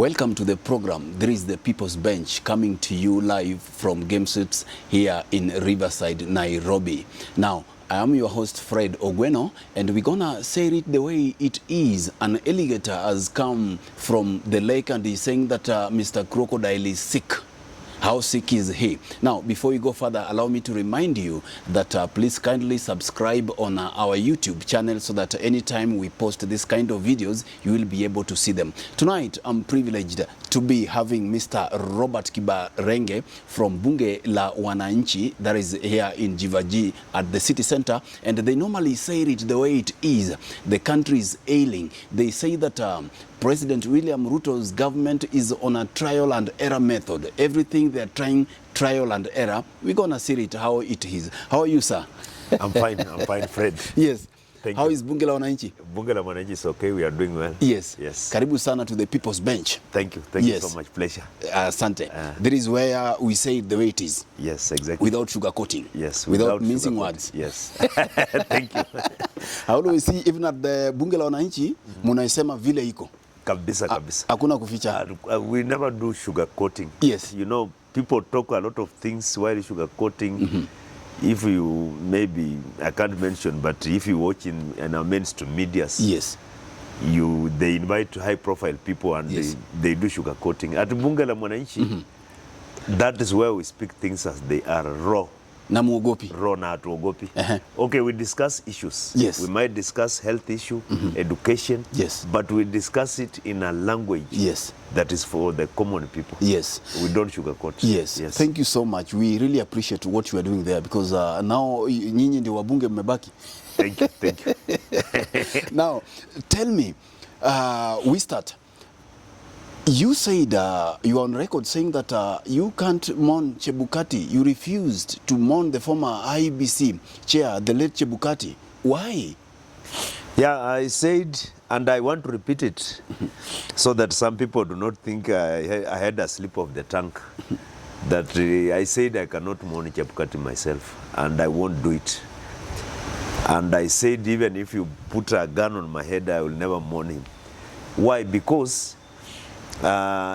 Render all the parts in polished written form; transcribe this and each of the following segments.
Welcome to the program. There is the People's Bench coming to you live from Game Suits here in Riverside, Nairobi. Now, I am your host, Fred Ogweno, and we're gonna say it the way it is. An alligator has come from the lake and he's saying that Mr. Crocodile is sick. How sick is he? Now, before we go further, allow me to remind you that please kindly subscribe on our YouTube channel so that anytime we post this kind of videos, you will be able to see them. Tonight, I'm privileged to be having Mr. Robert Kiberenge from Bunge la Wananchi, that is here in Kiberenge at the city center, and they normally say it the way it is. The country is ailing. They say that President William Ruto's government is on a trial and error method. Everything they're trying, trial and error. We're gonna see it how it is. How are you, sir? I'm fine, Fred. Yes. Thank How you. is Bunge la Wananchi? Bunge la Wananchi is okay, we are doing well. Yes. Yes. Karibu sana to the People's Bench. Thank you Yes. so much, pleasure. Asante. That is where we say it the way it is. Yes, exactly. Without sugarcoating. Yes, Without mincing words. Yes. Thank you. How do we see even at the Bunge la Wananchi, munaisema vile iko? Kabisa. Hakuna kuficha. We never do sugar coating. Yes. You know, people talk a lot of things while sugar coating. If you, maybe, I can't mention, but if you watch in our mainstream medias, Yes. they invite high profile people and Yes. they do sugar coating. At Bunge la Wananchi, that is where we speak things as they are, raw. Na muogopi. Raw na hatuogopi. Okay, we discuss issues. Yes. We might discuss health issue, education. Yes. But we discuss it in a language Yes. that is for the common people. Yes. We don't sugarcoat. Yes. Thank you so much. We really appreciate what you are doing there because now nyinyi ndio wabunge mmebaki. Thank you. Now, tell me, we start. You said, you are on record saying that you can't mourn Chebukati. You refused to mourn the former IEBC chair, the late Chebukati. Why? Yeah, I said, and I want to repeat it so that some people do not think I had a slip of the tongue, that I said I cannot mourn Chebukati myself, and I won't do it. And I said, even if you put a gun on my head, I will never mourn him. Why? Because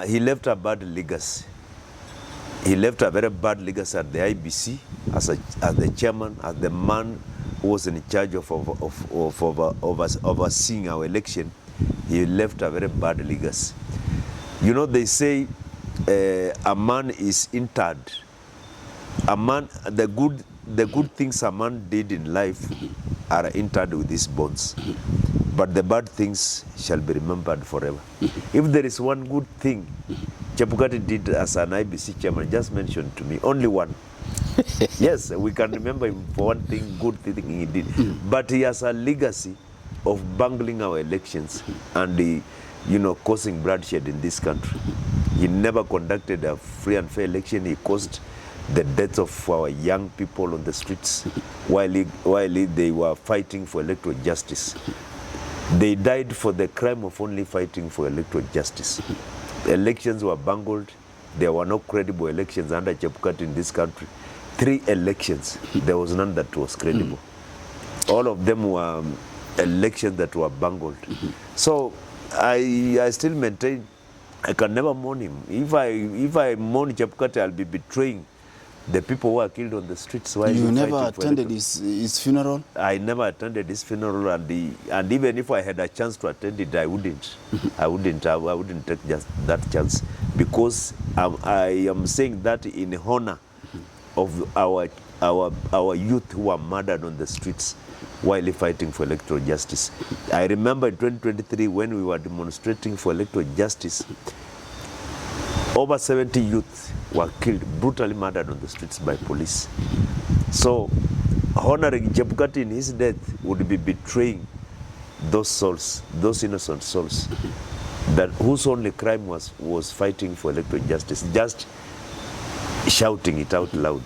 he left a bad legacy. He left a very bad legacy at the IBC as the chairman, as the man who was in charge of overseeing our election. He left a very bad legacy. You know, they say a man is interred. A man, the good things a man did in life are interred with his bones. But the bad things shall be remembered forever. If there is one good thing Chebukati did as an IBC chairman, just mention to me, only one. Yes, we can remember him for one thing, good thing he did. But he has a legacy of bungling our elections and causing bloodshed in this country. He never conducted a free and fair election. He caused the deaths of our young people on the streets while they were fighting for electoral justice. They died for the crime of only fighting for electoral justice. Elections were bungled. There were no credible elections under Chebukati in this country. 3 elections, there was none that was credible. All of them were elections that were bungled. So I still maintain I can never mourn him. If I mourn Chebukati, I'll be betraying the people who are killed on the streets. You never attended his funeral? I never attended his funeral, and even if I had a chance to attend it, I wouldn't. I wouldn't take just that chance, because I am saying that in honor of our youth who are murdered on the streets while fighting for electoral justice. I remember in 2023 when we were demonstrating for electoral justice, over 70 youth were killed, brutally murdered on the streets by police. So honoring Chebukati in his death would be betraying those souls, those innocent souls, that whose only crime was fighting for electoral justice, just shouting it out loud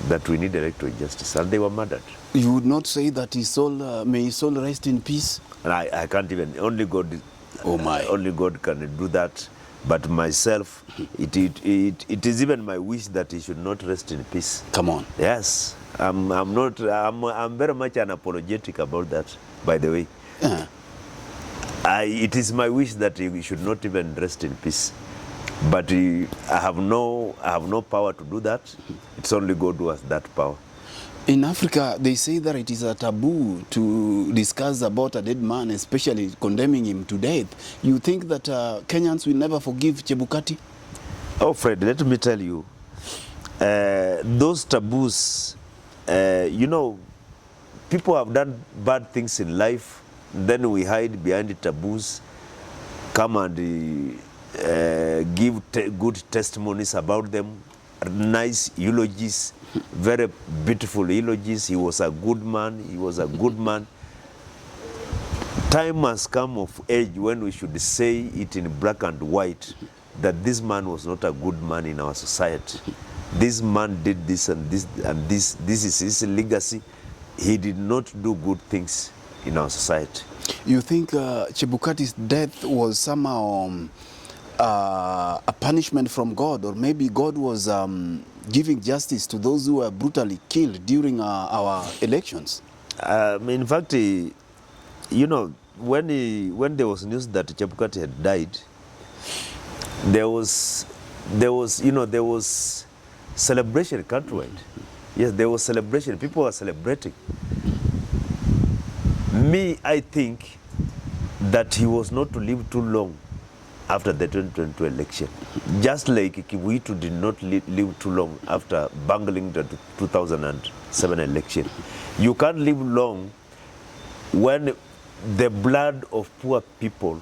that we need electoral justice, and they were murdered. You would not say that his soul, may his soul rest in peace? And I can't even, only God, only God can do that. But myself, it is even my wish that he should not rest in peace. Come on. Yes, I'm very much unapologetic about that, by the way. Yeah. it is my wish that he should not even rest in peace. But I have no power to do that. It's only God who has that power. In Africa, they say that it is a taboo to discuss about a dead man, especially condemning him to death. You think that Kenyans will never forgive Chebukati? Oh, Fred, let me tell you, those taboos, you know, people have done bad things in life, then we hide behind the taboos, come and give good testimonies about them, nice eulogies, very beautiful eulogies. He was a good man, he was a good man. Time has come of age when we should say it in black and white that this man was not a good man in our society. This man did this and this and this. This is his legacy. He did not do good things in our society. You think Chebukati's death was somehow a punishment from God, or maybe God was giving justice to those who were brutally killed during our elections? In fact, you know, when there was news that Chebukati had died, there was celebration countrywide. Yes, there was celebration. People were celebrating. Me, I think that he was not to live too long after the 2022 election. Just like Kiberenge did not live too long after bungling the 2007 election. You can't live long when the blood of poor people,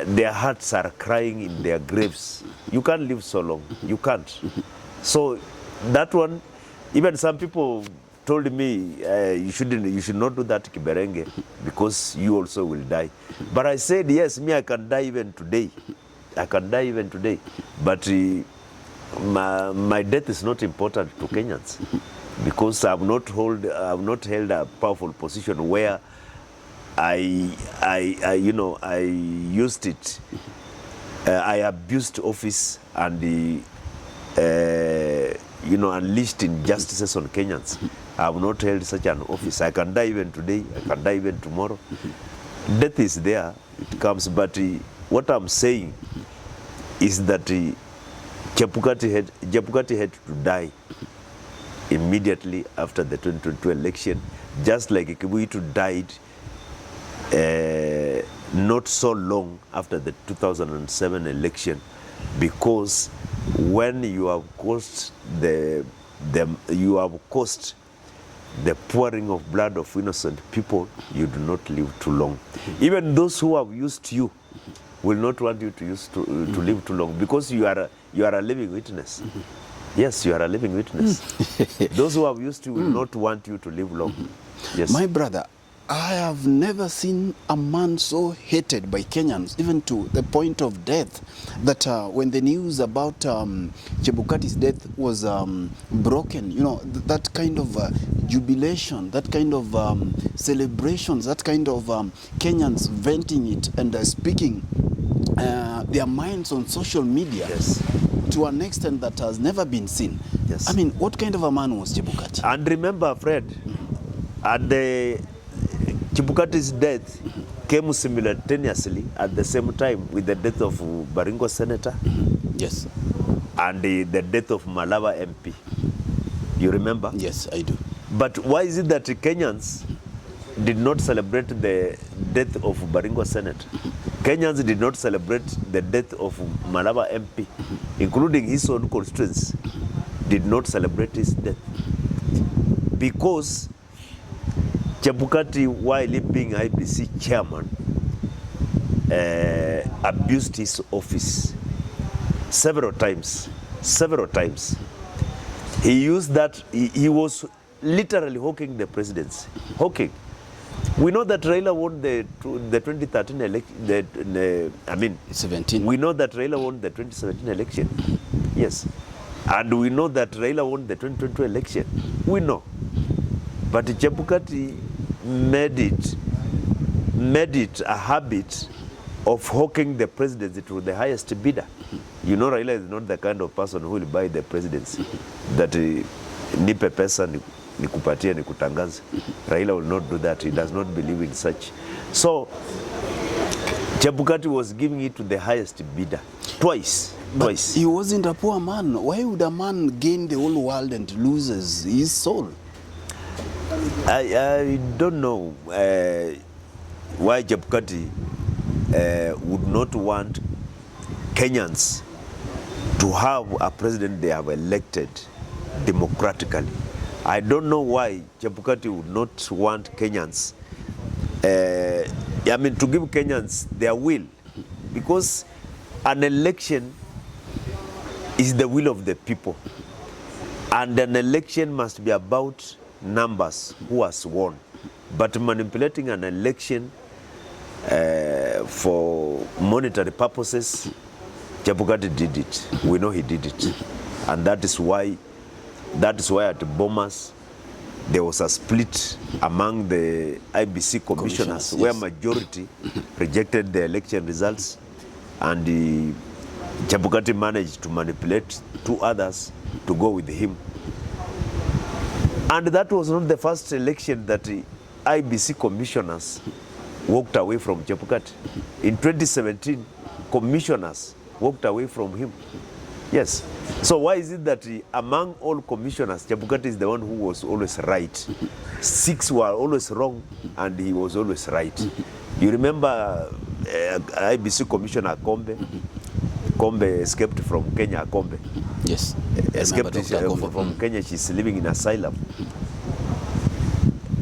their hearts are crying in their graves. You can't live so long. You can't. So that one, even some people told me, you should not do that, Kiberenge, because you also will die. But I said, yes, me, I can die even today. I can die even today. But my death is not important to Kenyans, because I have not held a powerful position where I used it. I abused office and unleashed injustices on Kenyans. I have not held such an office. I can die even today. I can die even tomorrow. Death is there. It comes. But what I'm saying is that Chebukati had to die immediately after the 2022 election, just like Kiberenge died not so long after the 2007 election, because when you have caused the pouring of blood of innocent people, you do not live too long. Even those who have used you will not want you to live too long, because you are a living witness. Yes, you are a living witness. Those who have used you will not want you to live long. Yes. My brother, I have never seen a man so hated by Kenyans, even to the point of death, that when the news about Chebukati's death was broken, you know, that kind of jubilation, that kind of celebrations, that kind of Kenyans venting it and speaking their minds on social media. Yes. To an extent that has never been seen. Yes. I mean, what kind of a man was Chebukati? And remember, Fred, at the Chebukati's death came simultaneously at the same time with the death of Baringo Senator. Yes. And the death of Malava MP. You remember? Yes, I do. But why is it that Kenyans did not celebrate the death of Baringo Senator? Kenyans did not celebrate the death of Malava MP, including his own constituents, did not celebrate his death. Because Chebukati, while being IEBC chairman, abused his office several times. He used that, he was literally hawking the presidency. Hawking. We know that Raila won the 2013 election, 17. We know that Raila won the 2017 election. Yes. And we know that Raila won the 2022 election. We know. But Chebukati made it a habit of hawking the presidency to the highest bidder. You know, Raila is not the kind of person who will buy the presidency. That nipe pesa nikupatie nikutangaze. Raila will not do that. He does not believe in such. So Chebukati was giving it to the highest bidder twice. But he wasn't a poor man. Why would a man gain the whole world and loses his soul? I don't know why Chebukati would not want Kenyans to have a president they have elected democratically. I don't know why Chebukati would not want Kenyans, to give Kenyans their will, because an election is the will of the people, and an election must be about numbers, who has won. But manipulating an election for monetary purposes, Chebukati did it. We know he did it, and that is why at Bomas there was a split among the IEBC commissioners, where majority rejected the election results, and Chebukati managed to manipulate two others to go with him. And that was not the first election that the IEBC commissioners walked away from Chebukati. In 2017, commissioners walked away from him. Yes. So why is it that among all commissioners, Chebukati is the one who was always right? 6 were always wrong, and he was always right. You remember IEBC Commissioner Kombe? Kombe escaped from Kenya. Kombe. Yes. Escaped from Kenya. She's living in asylum.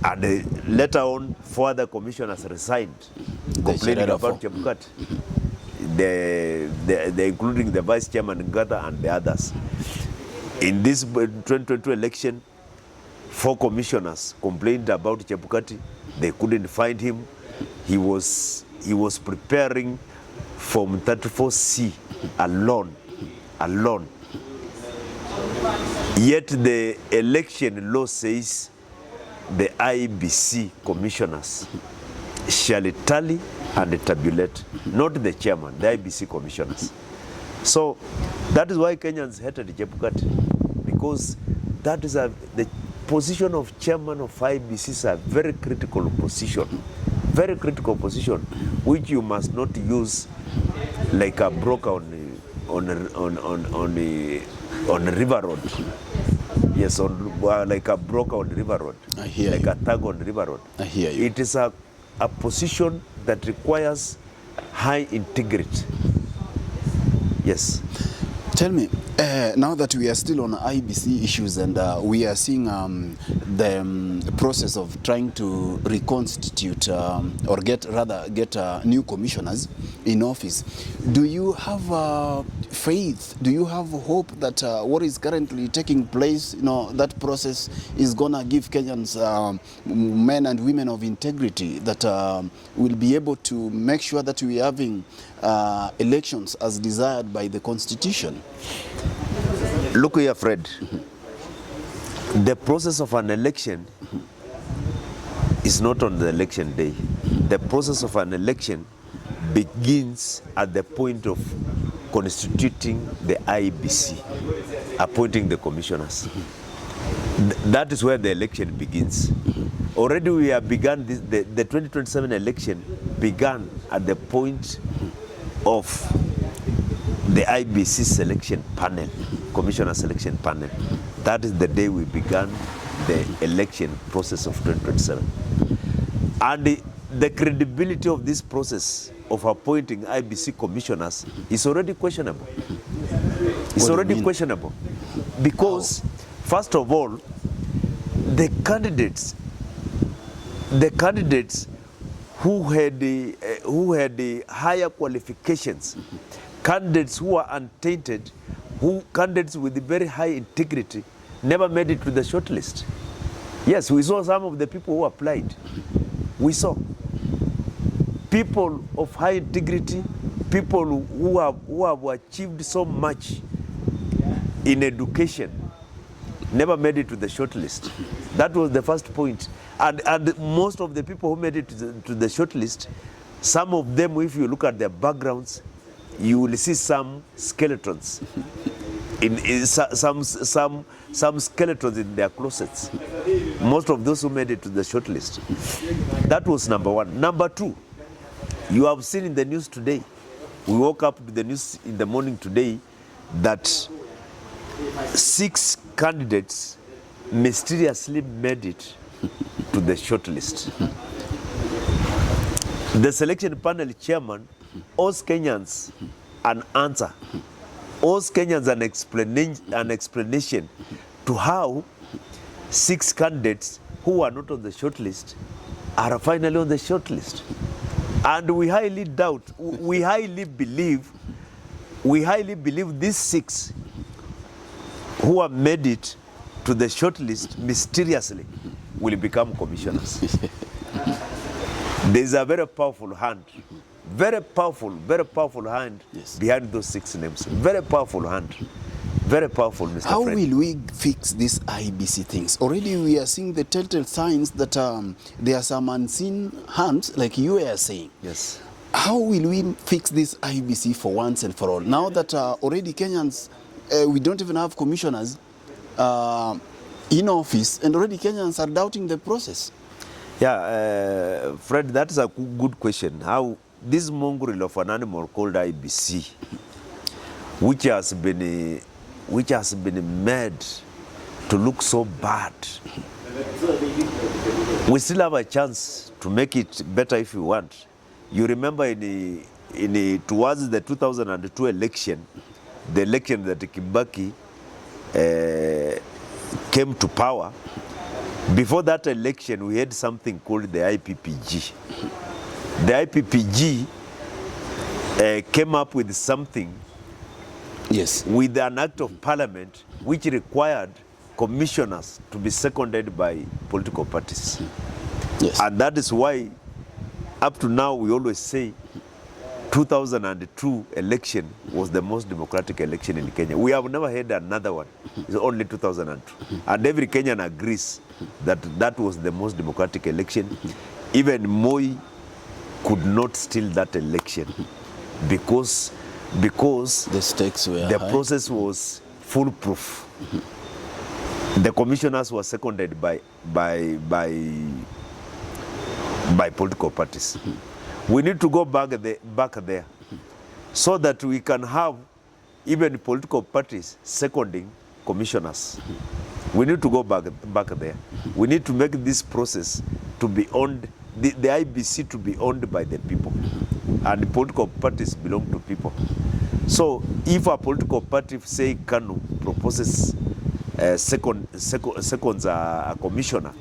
And later on, 4 other commissioners resigned, complaining about Chebukati. Including the vice chairman Ngata and the others. In this 2022 election, 4 commissioners complained about Chebukati. They couldn't find him. He was preparing Form 34C alone. Yet the election law says the IEBC commissioners shall tally and tabulate, not the chairman, the IEBC commissioners. So that is why Kenyans hated Chebukati, because that is the position of chairman of IEBC is a very critical position, which you must not use like a broker on a river road. Yes, like a broker on the river road, like a thug on the river road. I hear you. It is a position that requires high integrity. Yes. Tell me, now that we are still on IEBC issues and we are seeing the process of trying to reconstitute or get new commissioners in office, do you have faith? Do you have hope that what is currently taking place, that process is gonna give Kenyans men and women of integrity that will be able to make sure that we are having elections as desired by the Constitution? Look here, Fred. The process of an election is not on the election day. The process of an election begins at the point of constituting the IEBC, appointing the commissioners. That is where the election begins. Already we have begun the 2027 election began at the point of the IEBC selection panel, commissioner selection panel. That is the day we began the election process of 2027. And the credibility of this process of appointing IEBC commissioners is already questionable. It's already questionable because, first of all, the candidates who had the higher qualifications, candidates who are untainted, candidates with very high integrity, never made it to the shortlist. Yes, we saw some of the people who applied. We saw people of high integrity, people who have achieved so much in education, never made it to the shortlist. That was the first point. And most of the people who made it to the shortlist, some of them, if you look at their backgrounds, you will see some skeletons. some skeletons in their closets. Most of those who made it to the shortlist. That was number one. Number two, you have seen in the news today, we woke up to the news in the morning today that 6 candidates mysteriously made it to the shortlist. The selection panel chairman owes Kenyans an answer, owes Kenyans an explanation to how 6 candidates who are not on the shortlist are finally on the shortlist. And we highly doubt, we highly believe these 6 who have made it to the shortlist mysteriously will become commissioners. There is a very powerful hand, very powerful hand behind those 6 names. Very powerful hand, very powerful, Mr. How Fred. will we fix these IEBC things? Already we are seeing the telltale signs that there are some unseen hands, like you were saying. Yes. How will we fix this IEBC for once and for all? Now that already Kenyans, we don't even have commissioners in office, and already Kenyans are doubting the process. Yeah, Fred, that's a good question. How this mongrel of an animal called IEBC, which has been made to look so bad, we still have a chance to make it better if we want. You remember towards the 2002 election, the election that Kiberenge came to power. Before that election, we had something called the IPPG. The IPPG came up with something, with an act of parliament which required commissioners to be seconded by political parties. Yes. And that is why, up to now, we always say 2002 election was the most democratic election in Kenya. We have never had another one. It's only 2002. And every Kenyan agrees that that was the most democratic election. Even Moi could not steal that election because the stakes were the high. process was foolproof. The commissioners were seconded by political parties. We need to go back there so that we can have even political parties seconding commissioners. We need to go back there. We need to make this process to be owned, the IEBC to be owned by the people, and the political parties belong to people. So if a political party, say KANU, proposes seconds a commissioner,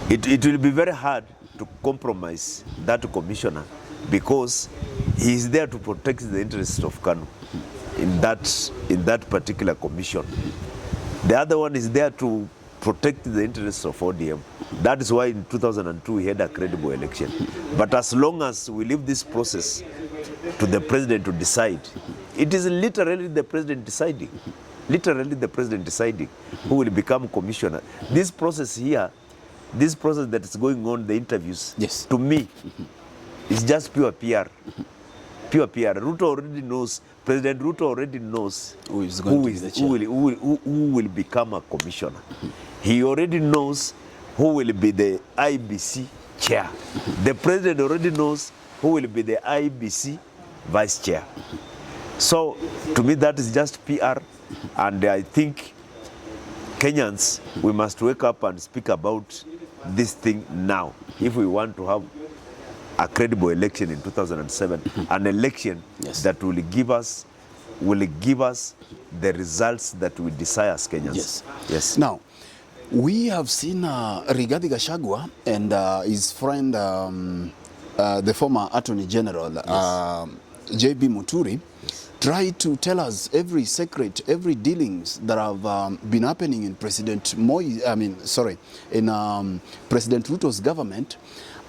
it will be very hard to compromise that commissioner, because he is there to protect the interests of KANU in that particular commission. The other one is there to protect the interests of ODM. That is why in 2002 we had a credible election. But as long as we leave this process to the president to decide, it is literally the president deciding. Literally the president deciding who will become commissioner. This process here, this process that is going on, the interviews, to me, is just pure PR. Pure PR. President Ruto already knows who will become a commissioner. He already knows who will be the IEBC chair. The president already knows who will be the IEBC vice chair. So, to me, that is just PR. And I think Kenyans, we must wake up and speak about this thing now if we want to have a credible election in 2007, an election that will give us the results that we desire as Kenyans. Yes. Now, we have seen Rigathi Gachagua and his friend, the former Attorney General, J.B. Muturi, try to tell us every secret, every dealings that have been happening in President Ruto's government.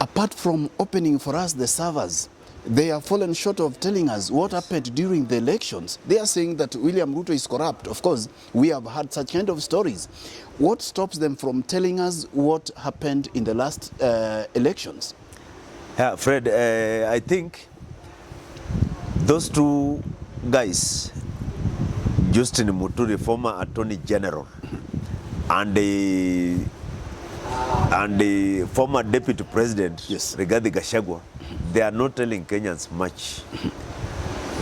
Apart from opening for us the servers, they have fallen short of telling us what happened during the elections. They are saying that William Ruto is corrupt. Of course, we have had such kind of stories. What stops them from telling us what happened in the last elections? Yeah, Fred, I think those two guys, Justin Muturi, former Attorney General, and the former Deputy President, yes, Rigathi Gachagua, they are not telling Kenyans much.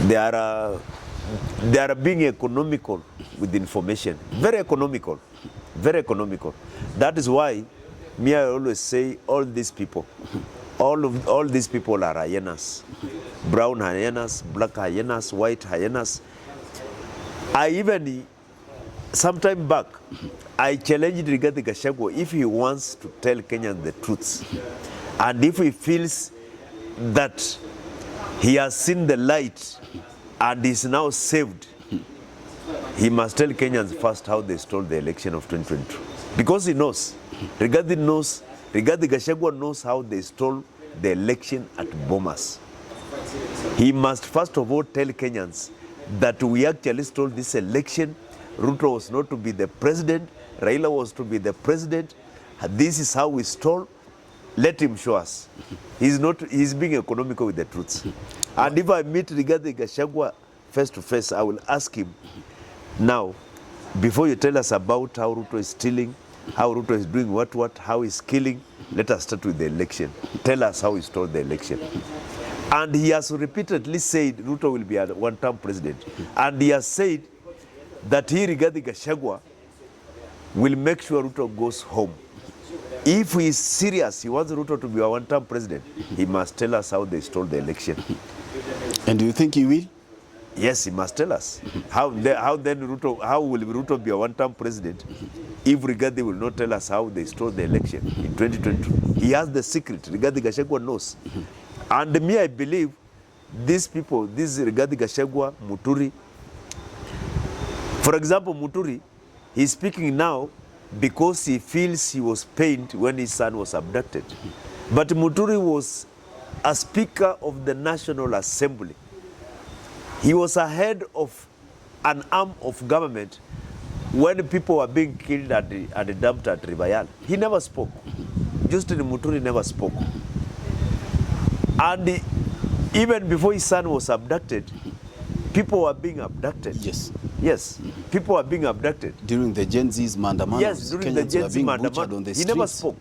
They are being economical with information, very economical, very economical. That is why me, I always say all these people, all these people are hyenas, brown hyenas, black hyenas, white hyenas. I even, sometime back, I challenged Rigathi Gachagua if he wants to tell Kenyans the truth, and if he feels that he has seen the light and is now saved, he must tell Kenyans first how they stole the election of 2022. Because he knows, Rigathi Gachagua knows how they stole the election at Bomas. He must first of all tell Kenyans that we actually stole this election. Ruto was not to be the president, Raila was to be the president. This is how we stole. Let him show us. He's being economical with the truth. And if I meet Rigathi Gachagua face to face, I will ask him, now, before you tell us about how Ruto is stealing, how Ruto is doing what, how he's killing, let us start with the election. Tell us how he stole the election. And he has repeatedly said Ruto will be a one-term president. And he has said that he, Rigathi Gachagua, will make sure Ruto goes home. If he is serious, he wants Ruto to be a one-term president, he must tell us how they stole the election. And do you think he will? Yes, he must tell us. How will Ruto be a one-term president if Rigathi will not tell us how they stole the election in 2022? He has the secret. Rigathi Gachagua knows. And me, I believe these people, this Rigathi Gachagua, Muturi. For example, Muturi, he's speaking now because he feels he was pained when his son was abducted. But Muturi was a speaker of the National Assembly. He was a head of an arm of government when people were being killed and dumped at Ribayal. He never spoke. Justin Muturi never spoke. And even before his son was abducted, people were being abducted. Yes. Yes, people were being abducted. During the Gen Z's mandamano, yes, during the Gen Z mandamano, he never spoke.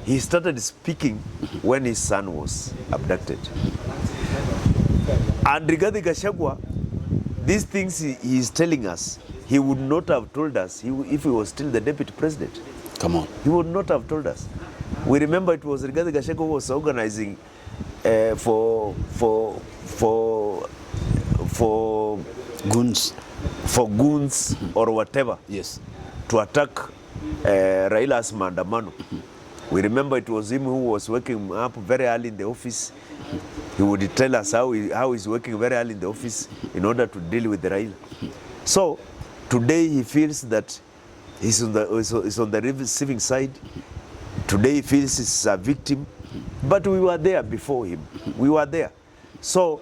He started speaking when his son was abducted. And Rigathi Gachagua, these things he is telling us, he would not have told us if he was still the deputy president. Come on. He would not have told us. We remember it was Rigathi Gachagua who was organizing for goons or whatever. Yes. To attack Raila's mandamano. We remember it was him who was waking up very early in the office. He would tell us how he's working very early in the office in order to deal with Raila. So today he feels that he's on the receiving side. Today he feels he's a victim. But we were there before him. We were there. So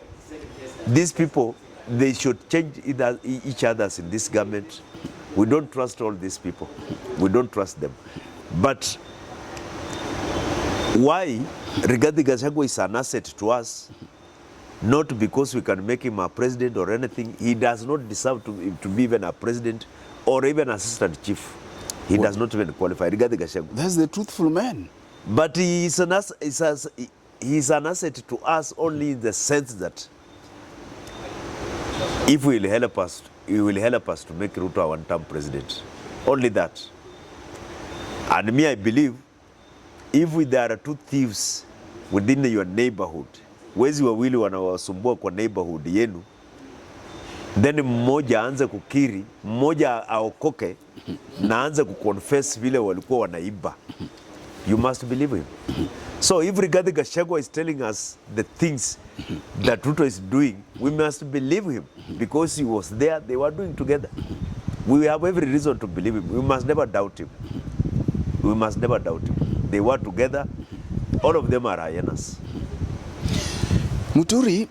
these people, they should change each other in this government. We don't trust all these people. We don't trust them. But why Rigathi Gachagua is an asset to us, not because we can make him a president or anything. He does not deserve to be even a president or even assistant chief. He does not even qualify. Rigathi Gachagua. That's the truthful man. But he is an asset to us only in the sense that if he will help us to make Ruto a one-term president. Only that. And me, I believe, if there are two thieves within your neighborhood, wezi wawili wanawasumbua kwa neighborhood yenu, then mmoja aanze kukiri, mmoja aokoke na aanze kuconfess vile walikuwa wanaiba, you must believe him. So if Rigathi Gachagua is telling us the things that Ruto is doing, we must believe him because he was there, they were doing together. We have every reason to believe him. We must never doubt him. We must never doubt him. They were together. All of them are hyenas. Muturi,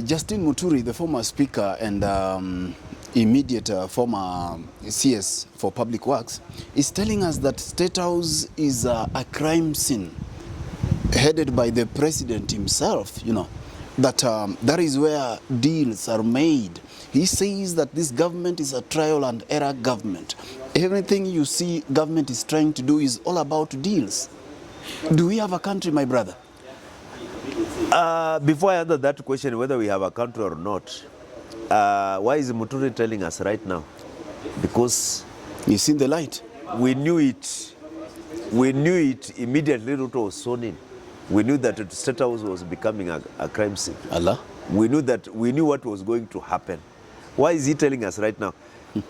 Justin Muturi, the former speaker and immediate former CS for Public Works, is telling us that State House is a crime scene headed by the president himself, you know. that that is where deals are made. He says that this government is a trial and error government. Everything you see government is trying to do is all about deals. Do we have a country, my brother? Before I answer that question, whether we have a country or not, why is Muturi telling us right now? Because you see the light. We knew it. We knew it immediately. Ruto was sworn in. We knew that the State House was becoming a crime scene. Allah. We knew what was going to happen. Why is he telling us right now?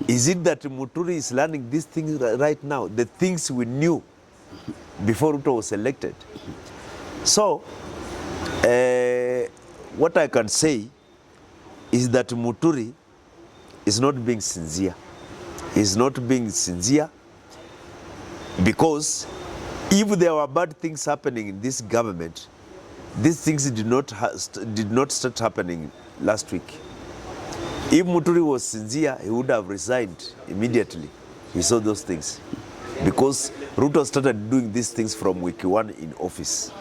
Is it that Muturi is learning these things right now? The things we knew before Ruto was elected. So, what I can say is that Muturi is not being sincere. He's not being sincere because if there were bad things happening in this government, these things did not start happening last week. If Muturi was sincere, he would have resigned immediately. He saw those things because Ruto started doing these things from week 1 in office.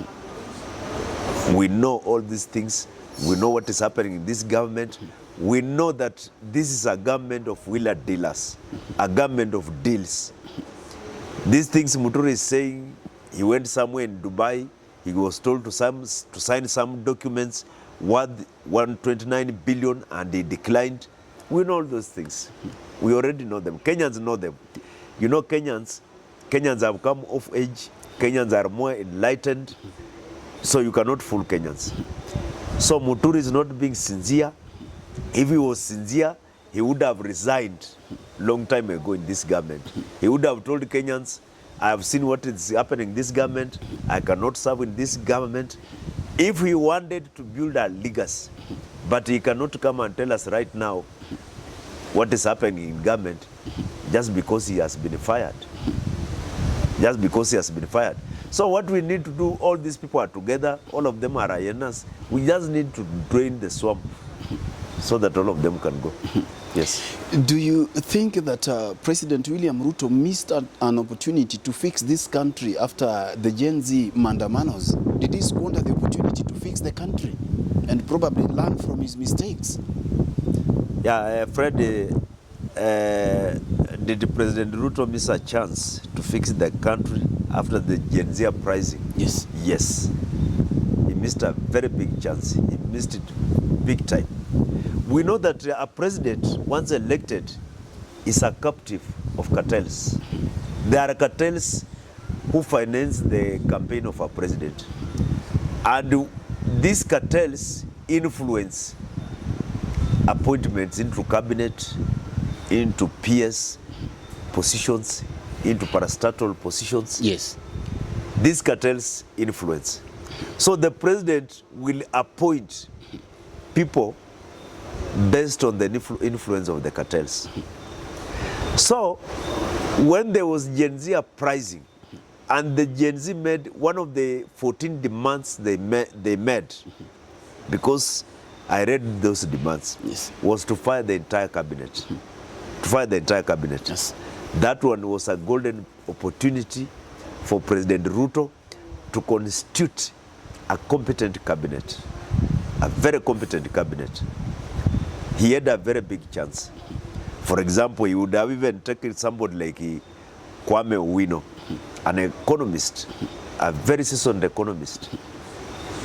We know all these things. We know what is happening in this government. We know that this is a government of wheeler dealers, a government of deals. These things Muturi is saying, he went somewhere in Dubai, he was told to sign some documents worth 129 billion and he declined. We know all those things. We already know them. Kenyans know them. You know, Kenyans have come of age. Kenyans are more enlightened. So you cannot fool Kenyans. So Muturi is not being sincere. If he was sincere, he would have resigned long time ago in this government. He would have told Kenyans, I have seen what is happening in this government. I cannot serve in this government. If he wanted to build a legacy, but he cannot come and tell us right now what is happening in government just because he has been fired. Just because he has been fired. So what we need to do, all these people are together, all of them are hyenas. We just need to drain the swamp so that all of them can go. Yes. Do you think that President William Ruto missed an opportunity to fix this country after the Gen Z mandamanos? Did he squander the opportunity to fix the country and probably learn from his mistakes? Yeah, Fred, did President Ruto miss a chance to fix the country after the Gen Z uprising? Yes. Yes. He missed a very big chance. He missed it big time. We know that a president, once elected, is a captive of cartels. There are cartels who finance the campaign of a president. And these cartels influence appointments into cabinet, into PS positions, into parastatal positions. Yes. These cartels influence. So the president will appoint people based on the influence of the cartels. So when there was Gen Z uprising, and the Gen Z made one of the 14 demands they made, because I read those demands, yes, was to fire the entire cabinet. To fire the entire cabinet. Yes. That one was a golden opportunity for President Ruto to constitute a competent cabinet, a very competent cabinet. He had a very big chance. For example, he would have even taken somebody like Kwame Owino, an economist, a very seasoned economist,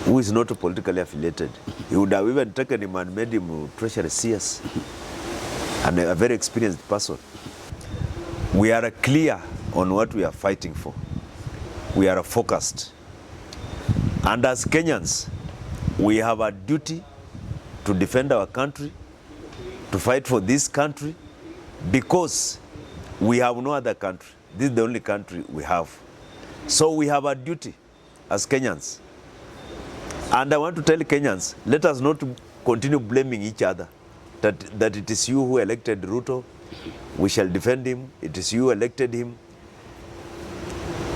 who is not politically affiliated. He would have even taken him and made him treasury CS, and a very experienced person. We are clear on what we are fighting for. We are focused. And as Kenyans, we have a duty to defend our country, to fight for this country, because we have no other country. This is the only country we have. So we have a duty as Kenyans. And I want to tell Kenyans, let us not continue blaming each other, that it is you who elected Ruto, we shall defend him, it is you who elected him.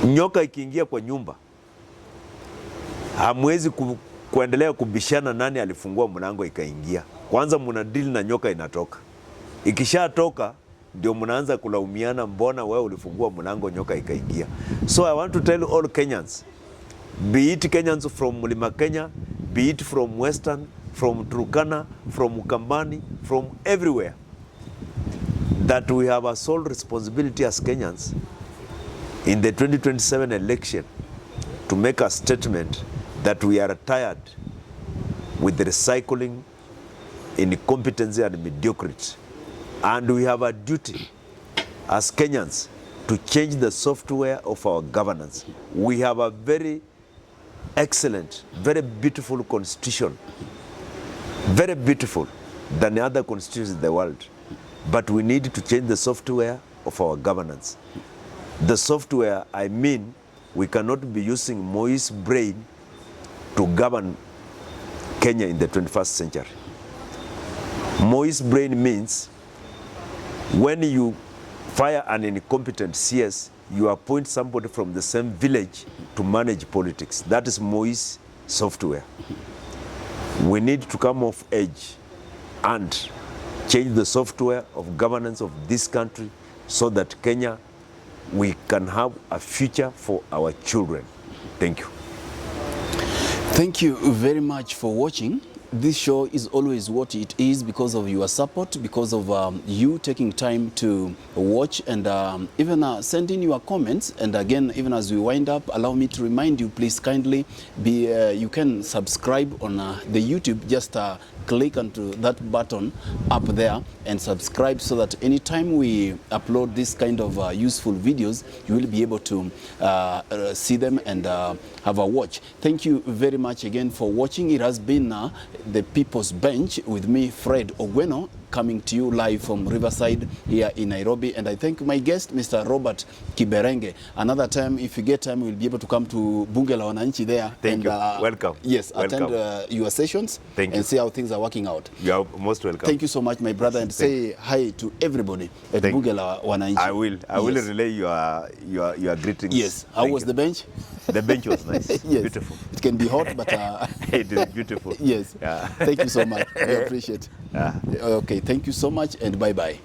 Nyoka ikiingia kwa nyumba, hamwezi kuendelea kubishana nani alifungua mlango ikaingia. Kwanza muna deal na nyoka inatoka. Ikishatoka ndio mnaanza kulaumiana, mbona wewe ulifungua mlango nyoka ikaingia. So I want to tell all Kenyans, be it Kenyans from Mlima Kenya, be it from Western, from Turkana, from Ukambani, from everywhere, that we have a sole responsibility as Kenyans in the 2027 election to make a statement that we are tired with the recycling, incompetency and mediocrity. And we have a duty as Kenyans to change the software of our governance. We have a very excellent, very beautiful constitution, very beautiful than other constitutions in the world. But we need to change the software of our governance. The software, I mean, we cannot be using Moi's brain to govern Kenya in the 21st century. Moi's brain means when you fire an incompetent CS, you appoint somebody from the same village to manage politics. That is Moi's software. We need to come of age and change the software of governance of this country so that Kenya, we can have a future for our children. Thank you. Thank you very much for watching. This show is always what it is because of your support, because of you taking time to watch and even send in your comments. And again, even as we wind up, allow me to remind you, please kindly you can subscribe on the YouTube. Just click onto that button up there and subscribe so that anytime we upload this kind of useful videos, you will be able to see them and have a watch. Thank you very much again for watching. It has been the People's Bench with me, Fred Ogweno, coming to you live from Riverside here in Nairobi. And I thank my guest, Mr. Robert Kiberenge. Another time, if you get time, we'll be able to come to Bunge la Wananchi there. Thank you. Welcome. Yes, welcome. Attend your sessions and see how things are working out. You are most welcome. Thank you so much, my brother, and say hi to everybody at Bunge la Wananchi. I will. I will relay your greetings. Yes. How was the bench? The bench was nice. Yes. Beautiful. It can be hot, but it is beautiful. Yes. Yeah. Thank you so much. I appreciate it. Yeah. Okay. Thank you so much, and bye-bye.